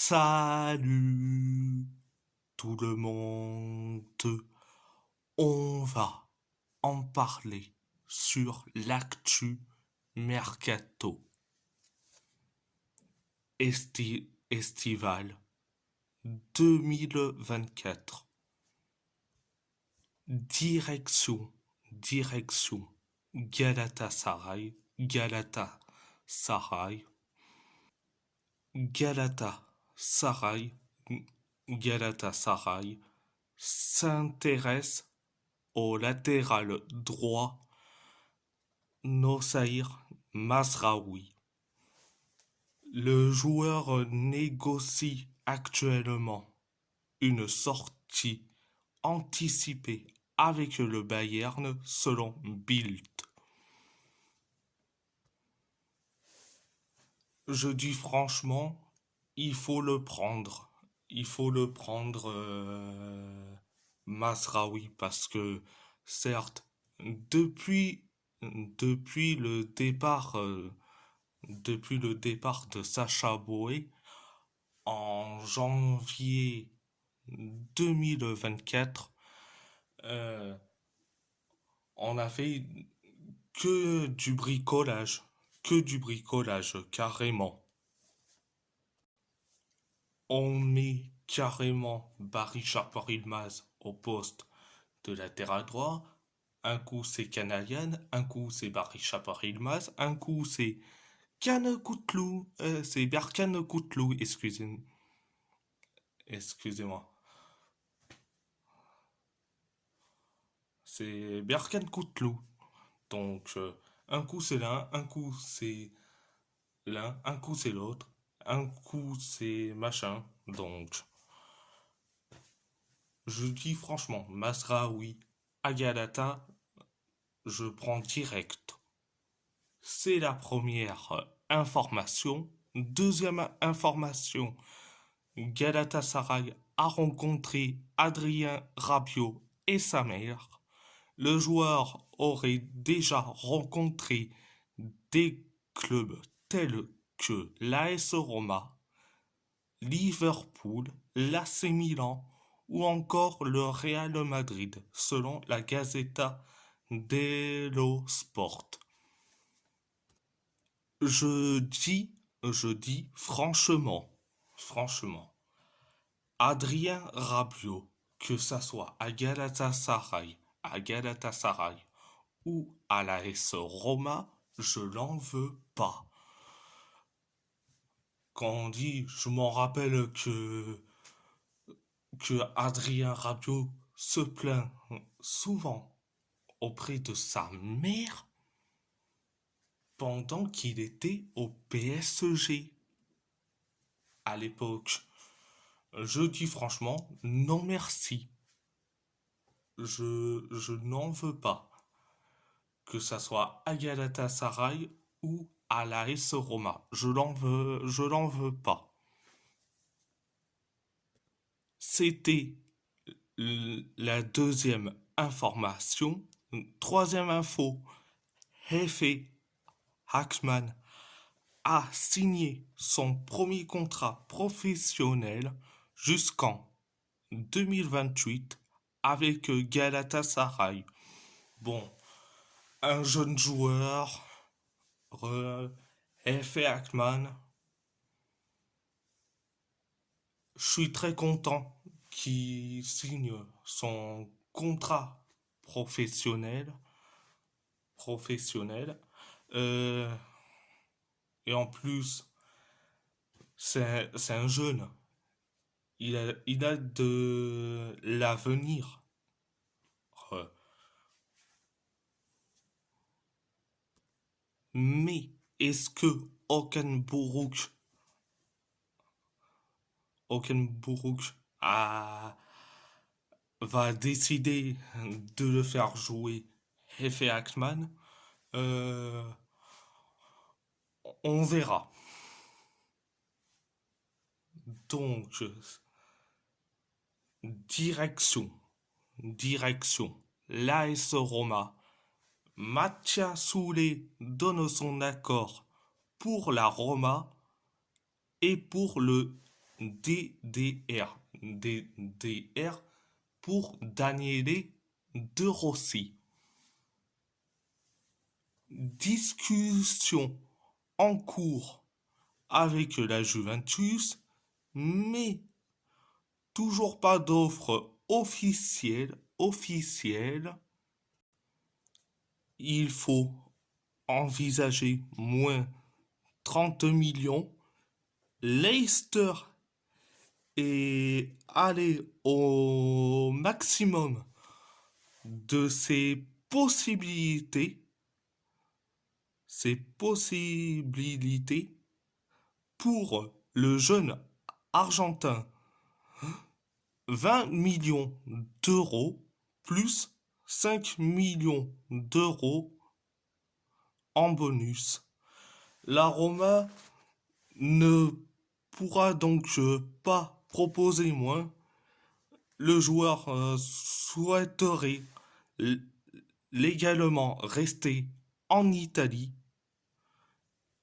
Salut tout le monde, on va en parler sur l'actu mercato estival 2024. Direction Galatasaray, Galatasaray, Galatasaray s'intéresse au latéral droit Nossair Mazraoui. Le joueur négocie actuellement une sortie anticipée avec le Bayern selon Bild. Je dis franchement, il faut le prendre. Il faut le prendre, Mazraoui, parce que certes, depuis le départ, depuis le départ de Sacha Boey en janvier 2024, euh, on a fait que du bricolage, carrément. On met carrément Barisha Ilmaz au poste de latéral droit. Un coup c'est Kanayan, un coup c'est Barisha Ilmaz, un coup c'est c'est Berkane Koutlou, excusez-moi. C'est Berkane Koutlou. Donc, un coup c'est l'un, un coup c'est l'un, un coup c'est l'autre, un coup c'est machin. Donc, je dis franchement, Masraoui, Agalata, je prends direct. C'est la première information. Deuxième information, Galatasaray a rencontré Adrien Rabiot et sa mère. Le joueur aurait déjà rencontré des clubs tels que l'AS Roma, Liverpool, l'AC Milan ou encore le Real Madrid, selon la Gazzetta dello Sport. Je dis franchement, Adrien Rabiot, que ça soit à Galatasaray ou à l'AS Roma, je l'en veux pas. Quand on dit, je m'en rappelle que Adrien Rabiot se plaint souvent auprès de sa mère pendant qu'il était au PSG à l'époque. Je dis franchement, non merci. Je n'en veux pas. Que ça soit à Galatasaray ou à l'AS Roma. Je l'en veux pas. C'était la deuxième information. Troisième info, Hefe Hackman a signé son premier contrat professionnel jusqu'en 2028 avec Galatasaray. Bon, un jeune joueur, Hefe Hackman, je suis très content qu'il signe son contrat professionnel. professionnel. Euh, et en plus, c'est un jeune. Il a de l'avenir. Euh, Mais est-ce que Okenburuk va décider de le faire jouer Hefe Hackman? Euh, on verra. Donc, direction, direction, l'AS Roma. Mattia Soulé donne son accord pour la Roma et pour le DDR. DDR pour Daniele De Rossi. Discussion en cours avec la Juventus, mais toujours pas d'offre officielle. Il faut envisager moins 30 millions. Leicester est allé au maximum de ses possibilités pour le jeune argentin. 20 millions d'euros plus 5 millions d'euros en bonus. La Roma ne pourra donc pas proposer moins. Le joueur souhaiterait légalement rester en Italie.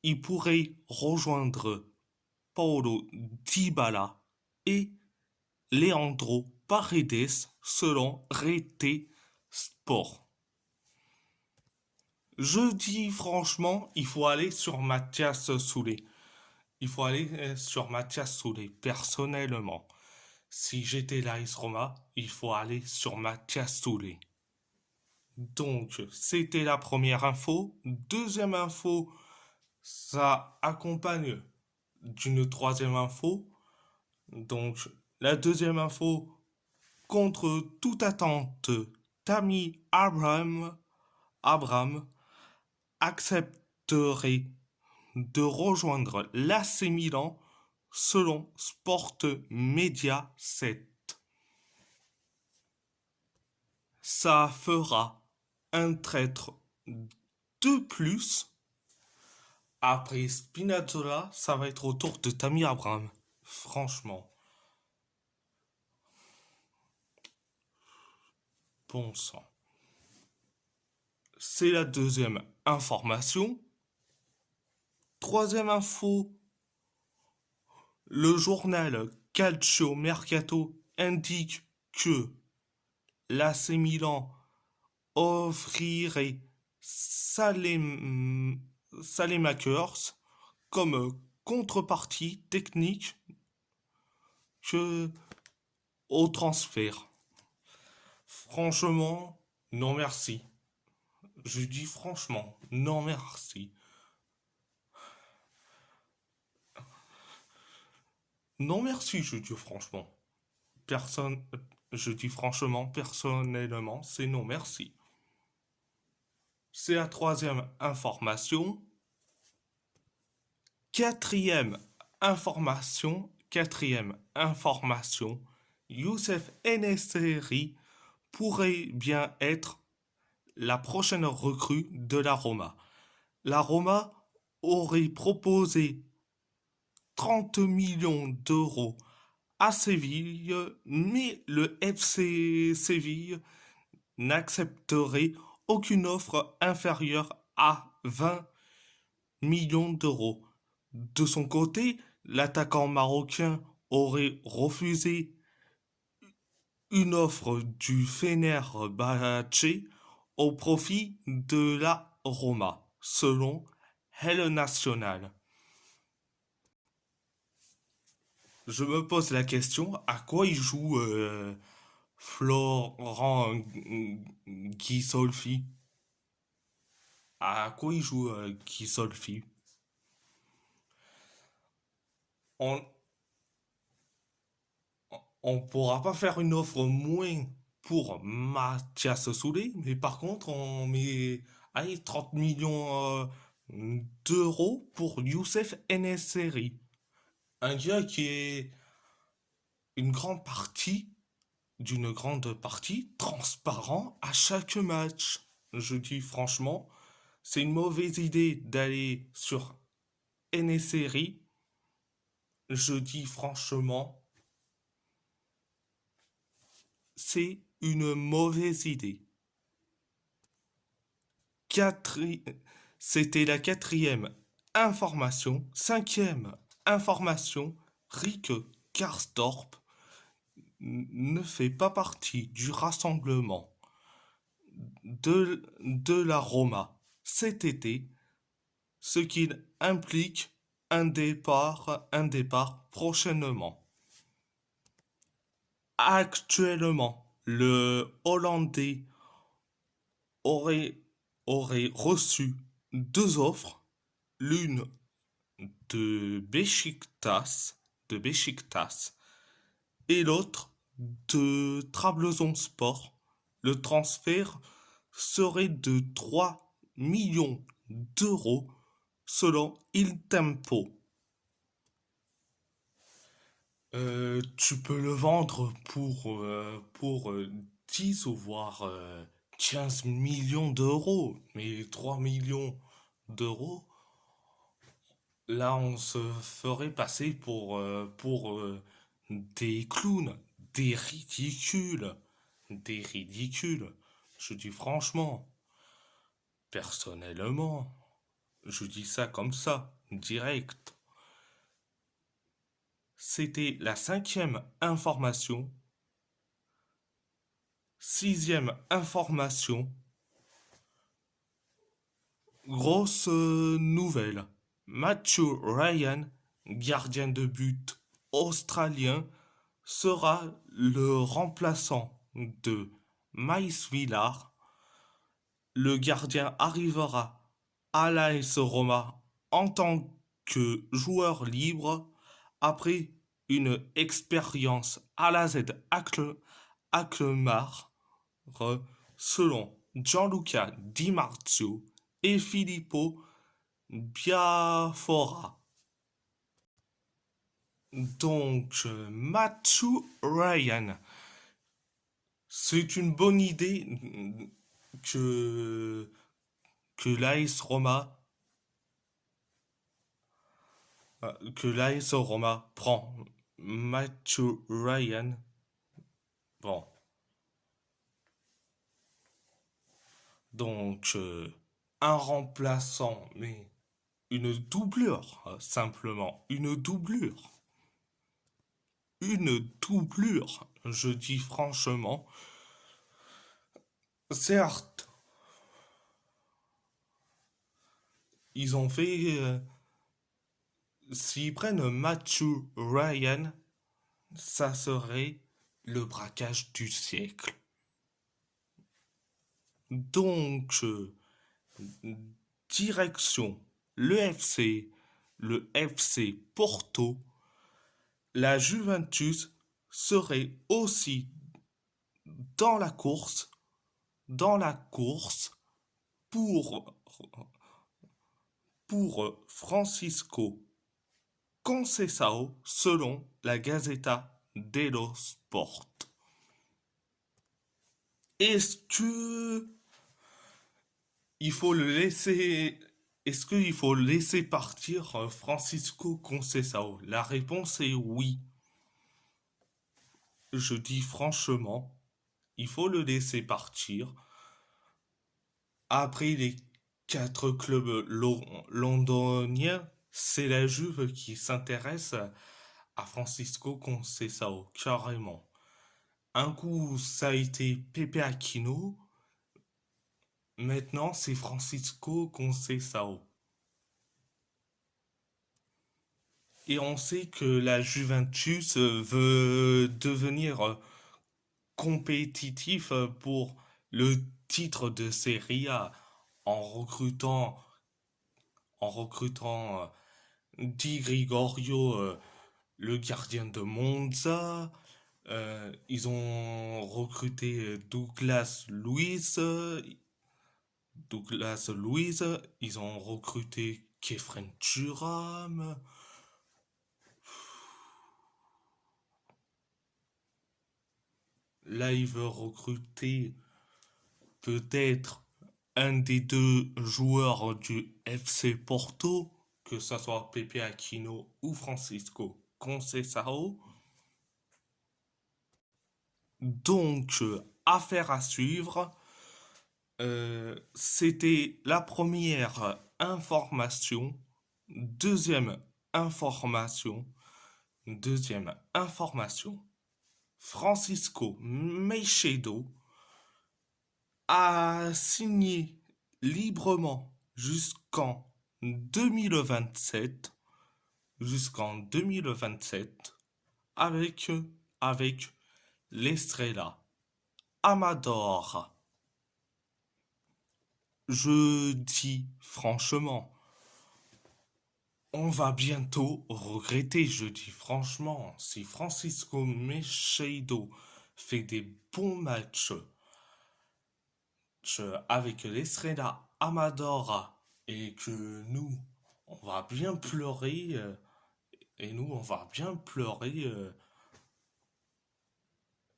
Il pourrait rejoindre Paulo Dybala et Leandro Paredes selon Rete Sport. Je dis franchement, il faut aller sur Mathias Soulé. Personnellement. Si j'étais l'AS Roma, il faut aller sur Mathias Soulé. Donc, c'était la première info. Deuxième info, ça accompagne d'une troisième info. Donc, la deuxième info, contre toute attente, Tammy Abraham accepterait de rejoindre l'AC Milan selon Sport Media 7. Ça fera un traître de plus. Après Spinazzola, ça va être au tour de Tammy Abraham. Franchement. Bon sang. C'est la deuxième information. Troisième info. Le journal Calcio Mercato indique que l'AC Milan offrirait Salemakers comme contrepartie technique au transfert. Franchement, non merci. Je dis franchement, non merci. Non merci, je dis franchement. Je dis franchement, personnellement, c'est non merci. C'est la troisième information. Quatrième information. Youssef En-Nesyri pourrait bien être la prochaine recrue de la Roma. La Roma aurait proposé 30 millions d'euros à Séville, mais le FC Séville n'accepterait aucune offre inférieure à 20 millions d'euros. De son côté, l'attaquant marocain aurait refusé une offre du Fenerbahçe au profit de la Roma, selon El Nacional. Je me pose la question, à quoi il joue Florent Ghisolfi? À quoi il joue Ghisolfi? On on pourra pas faire une offre moins pour Mathias Soulé, mais par contre on met allez, 30 millions d'euros pour Youssef En-Nesyri. Un gars qui est une grande partie d'une grande partie transparent à chaque match. Je dis franchement, c'est une mauvaise idée d'aller sur En-Nesyri. Je dis franchement, c'est une mauvaise idée. Quatri- C'était la quatrième information. Cinquième information, Rique Karsdorp ne fait pas partie du rassemblement de la Roma cet été, ce qui implique un départ prochainement. Actuellement, le Hollandais aurait, aurait reçu deux offres, l'une de Beşiktaş et l'autre de Trabzonspor. Le transfert serait de 3 millions d'euros selon Il Tempo. Tu peux le vendre pour 10 ou voire 15 millions d'euros. Mais 3 millions d'euros, là on se ferait passer pour des clowns, des ridicules. Des ridicules. Je dis franchement, personnellement, je dis ça comme ça, direct. C'était la cinquième information. Sixième information. Grosse nouvelle. Matthew Ryan, gardien de but australien, sera le remplaçant de Maïs Villar. Le gardien arrivera à l'AS Roma en tant que joueur libre après une expérience à la Z Alkmaar, selon Gianluca Di Marzio et Filippo Biafora. Donc, Matthew Ryan, c'est une bonne idée que, que l'AS Roma, que l'AS Roma prend Matthew Ryan. Bon, donc un remplaçant, mais une doublure, simplement une doublure. Une doublure, je dis franchement. Certes, ils ont fait. S'ils prennent Matthew Ryan, ça serait le braquage du siècle. Donc, direction le FC Porto, la Juventus serait aussi dans la course, dans la course pour, pour Francisco Conceição selon la Gazzetta dello Sport. Est-ce que il faut le laisser est-ce qu'il faut laisser partir Francisco Conceição? La réponse est oui. Je dis franchement, il faut le laisser partir. Après les quatre clubs londoniens, c'est la Juve qui s'intéresse à Francisco Conceição, carrément. Un coup, ça a été Pepe Aquino. Maintenant, c'est Francisco Conceição. Et on sait que la Juventus veut devenir compétitif pour le titre de Serie A en recrutant en recrutant Di Gregorio, le gardien de Monza. Ils ont recruté Douglas Luiz. Ils ont recruté Kefren Turam. Là, ils veulent recruter peut-être un des deux joueurs du FC Porto, que ce soit Pepe Aquino ou Francisco Conceição. Donc, affaire à suivre. C'était la première information. Deuxième information, Deuxième information, Francisco Meijedo a signé librement deux mille vingt sept jusqu'en 2027 avec l'Estrella Amador. Je dis franchement, on va bientôt regretter, je dis franchement, si Francisco Meijedo fait des bons matchs avec l'Estrella Amadora et que nous, on va bien pleurer,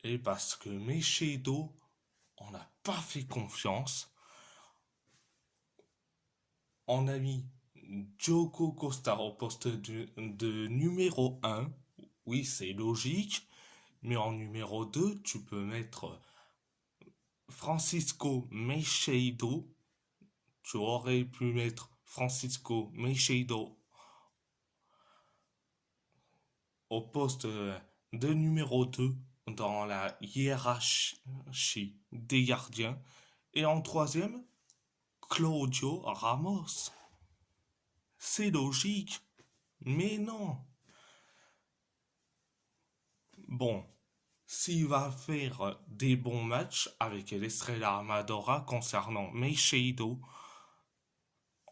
et parce que Meijedo, on n'a pas fait confiance. On a mis Diogo Costa au poste de numéro un. Oui, c'est logique. Mais en numéro 2, tu peux mettre Francisco Meijedo. Tu aurais pu mettre Francisco Meijedo au poste de numéro 2 dans la hiérarchie des gardiens. Et en troisième, Claudio Ramos. C'est logique. Mais non. Bon, s'il va faire des bons matchs avec l'Estrella Amadora concernant Meijedo,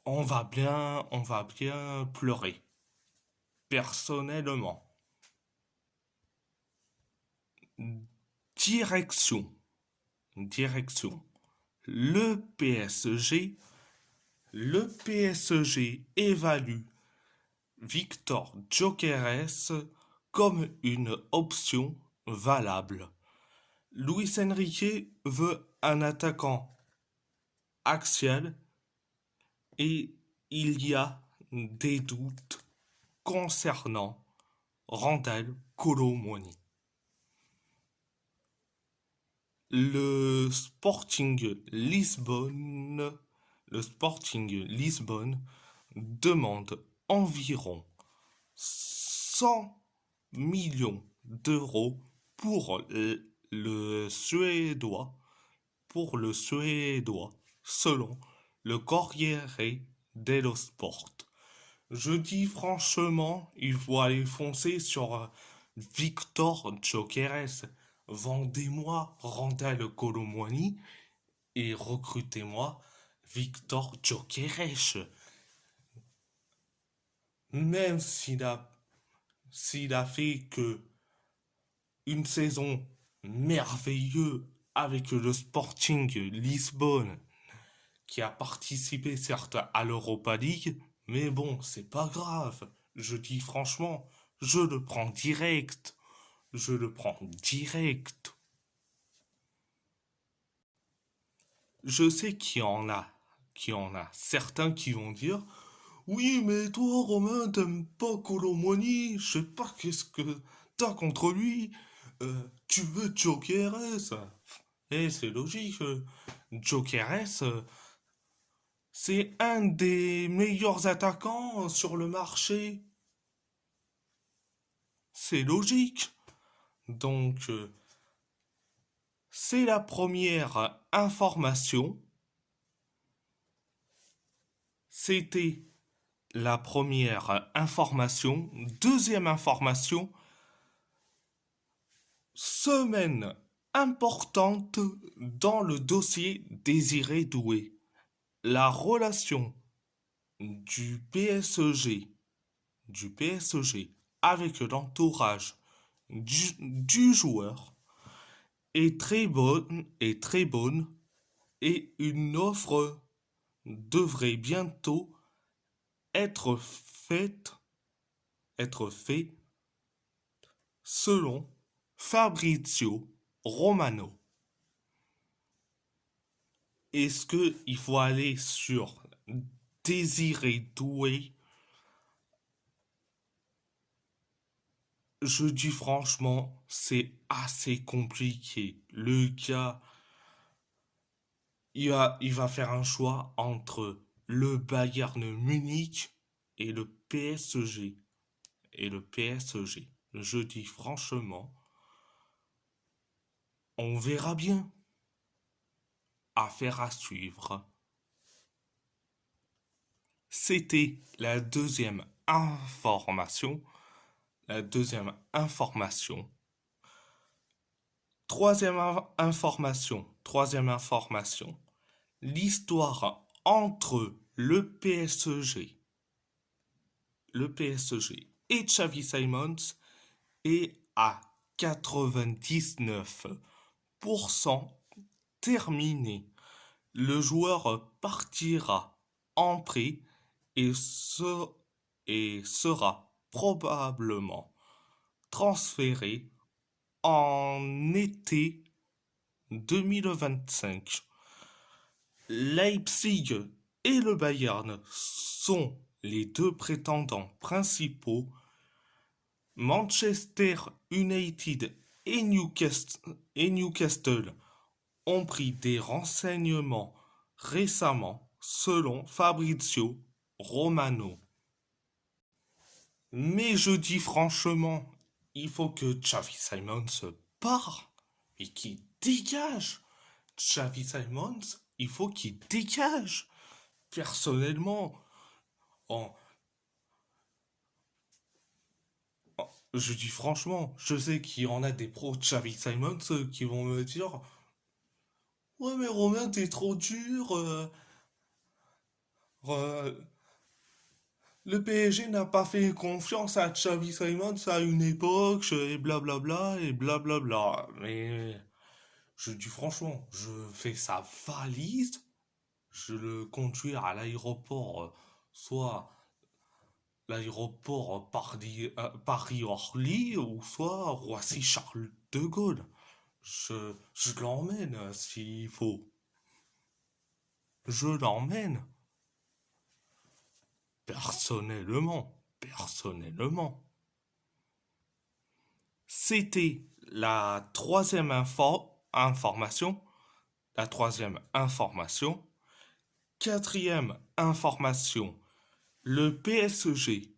on va bien pleurer. Personnellement. Direction. Direction. Le PSG. Le PSG évalue Victor Gyökeres comme une option valable. Luis Enrique veut un attaquant axial et il y a des doutes concernant Randal Kolo Muani. Le Sporting Lisbonne demande environ 100 millions d'euros pour le Suédois, selon le Corriere dello Sport. Je dis franchement, il faut aller foncer sur Victor Gyökeres. Vendez-moi Randal Kolo Muani et recrutez-moi Victor Gyökeres. Même s'il a fait que une saison merveilleuse avec le Sporting Lisbonne, qui a participé certes à l'Europa League, mais bon, c'est pas grave. Je dis franchement, je le prends direct. Je le prends direct. Je sais qu'il y en a certains qui vont dire, oui, mais toi, Romain, t'aimes pas Kolo Muani, je sais pas qu'est-ce que t'as contre lui. Tu veux Gyökeres. Eh, c'est logique. Gyökeres, c'est un des meilleurs attaquants sur le marché. C'est logique. Donc, c'est la première information. C'était la première information. Deuxième information, semaine importante dans le dossier Désiré Doué. La relation du PSG, avec l'entourage du joueur est très bonne et une offre devrait bientôt être faite, selon Fabrizio Romano. Est-ce qu'il faut aller sur Désiré Doué? Je dis franchement, c'est assez compliqué. Le gars, il va faire un choix entre le Bayern Munich et le PSG. Je dis franchement, on verra bien. Affaire à suivre. C'était la deuxième information. La deuxième information. Troisième information. Troisième information. L'histoire entre le PSG et Xavi Simons est à 99% terminée. Le joueur partira en prêt et, et sera probablement transféré en été 2025. Leipzig et le Bayern sont les deux prétendants principaux. Manchester United et Newcastle ont pris des renseignements récemment selon Fabrizio Romano. Mais je dis franchement, il faut que Xavi Simons part et qu'il dégage. Xavi Simons, il faut qu'il dégage. Personnellement, en- je dis franchement, je sais qu'il y en a des pros de Xavi Simons qui vont me dire ouais, mais Romain, t'es trop dur. Euh, le PSG n'a pas fait confiance à Xavi Simons à une époque, et blablabla, et blablabla. Mais je dis franchement, je fais sa valise, je le conduis à l'aéroport, soit l'aéroport Paris-Orly, ou soit Roissy-Charles de Gaulle. Je l'emmène s'il faut. Je l'emmène. Personnellement. C'était la troisième information. La troisième information. Quatrième information. Le PSG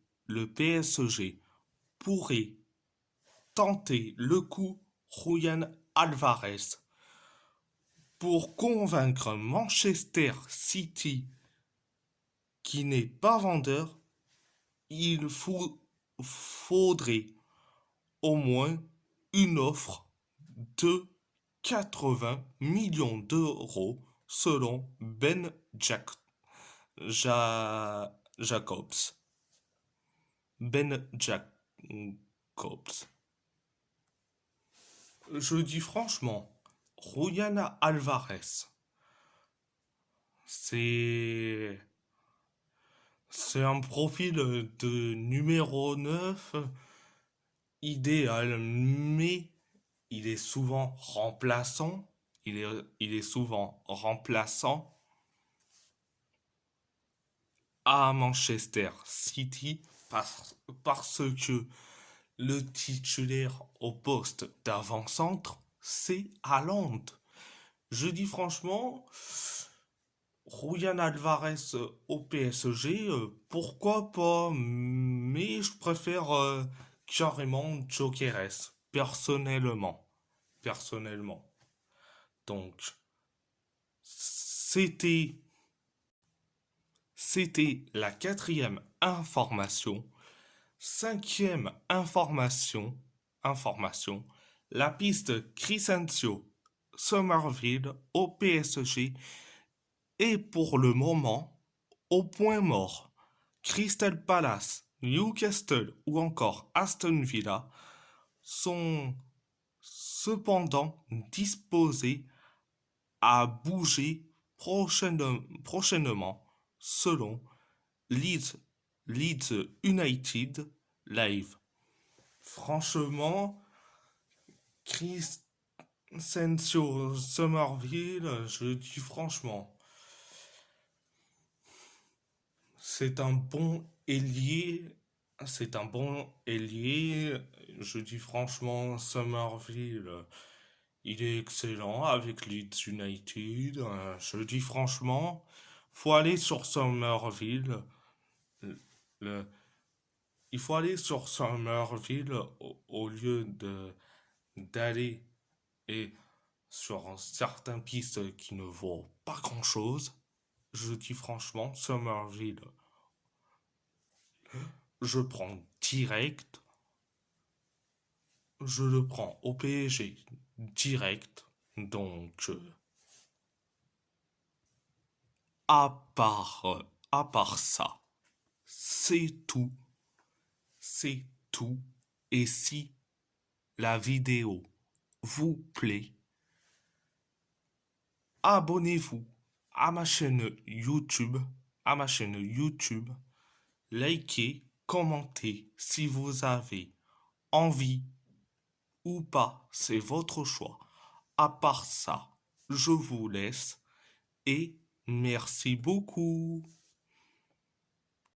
pourrait tenter le coup Julian Alvarez pour convaincre Manchester City qui n'est pas vendeur. Il faudrait au moins une offre de 80 millions d'euros selon Ben Jacobs. Ben Jacobs. Je dis franchement, Juliana Alvarez, c'est c'est un profil de numéro 9 idéal, mais il est souvent remplaçant. Il est souvent remplaçant à Manchester City parce que le titulaire au poste d'avant-centre, c'est Haaland. Je dis franchement, Julian Alvarez au PSG, pourquoi pas, mais je préfère carrément Jokeres, personnellement. Personnellement. Donc, c'était, c'était la quatrième information. Cinquième information, la piste Crescencio Somerville au PSG est pour le moment au point mort. Crystal Palace, Newcastle ou encore Aston Villa sont cependant disposés à bouger prochainement selon Leeds, Leeds United Live. Franchement, Crescencio Somerville, je dis franchement, c'est un bon ailier. C'est un bon ailier. Je dis franchement, Somerville, il est excellent avec Leeds United. Je dis franchement, faut aller sur Somerville. Le- Il faut aller sur Somerville au lieu d'aller et sur certaines pistes qui ne vaut pas grand-chose. Je dis franchement, Somerville, je prends direct, je le prends au PSG direct. Donc, à part ça, c'est tout, c'est tout. Et si la vidéo vous plaît, abonnez-vous à ma chaîne YouTube, à ma chaîne YouTube, likez, commentez si vous avez envie ou pas, c'est votre choix. À part ça, je vous laisse et merci beaucoup.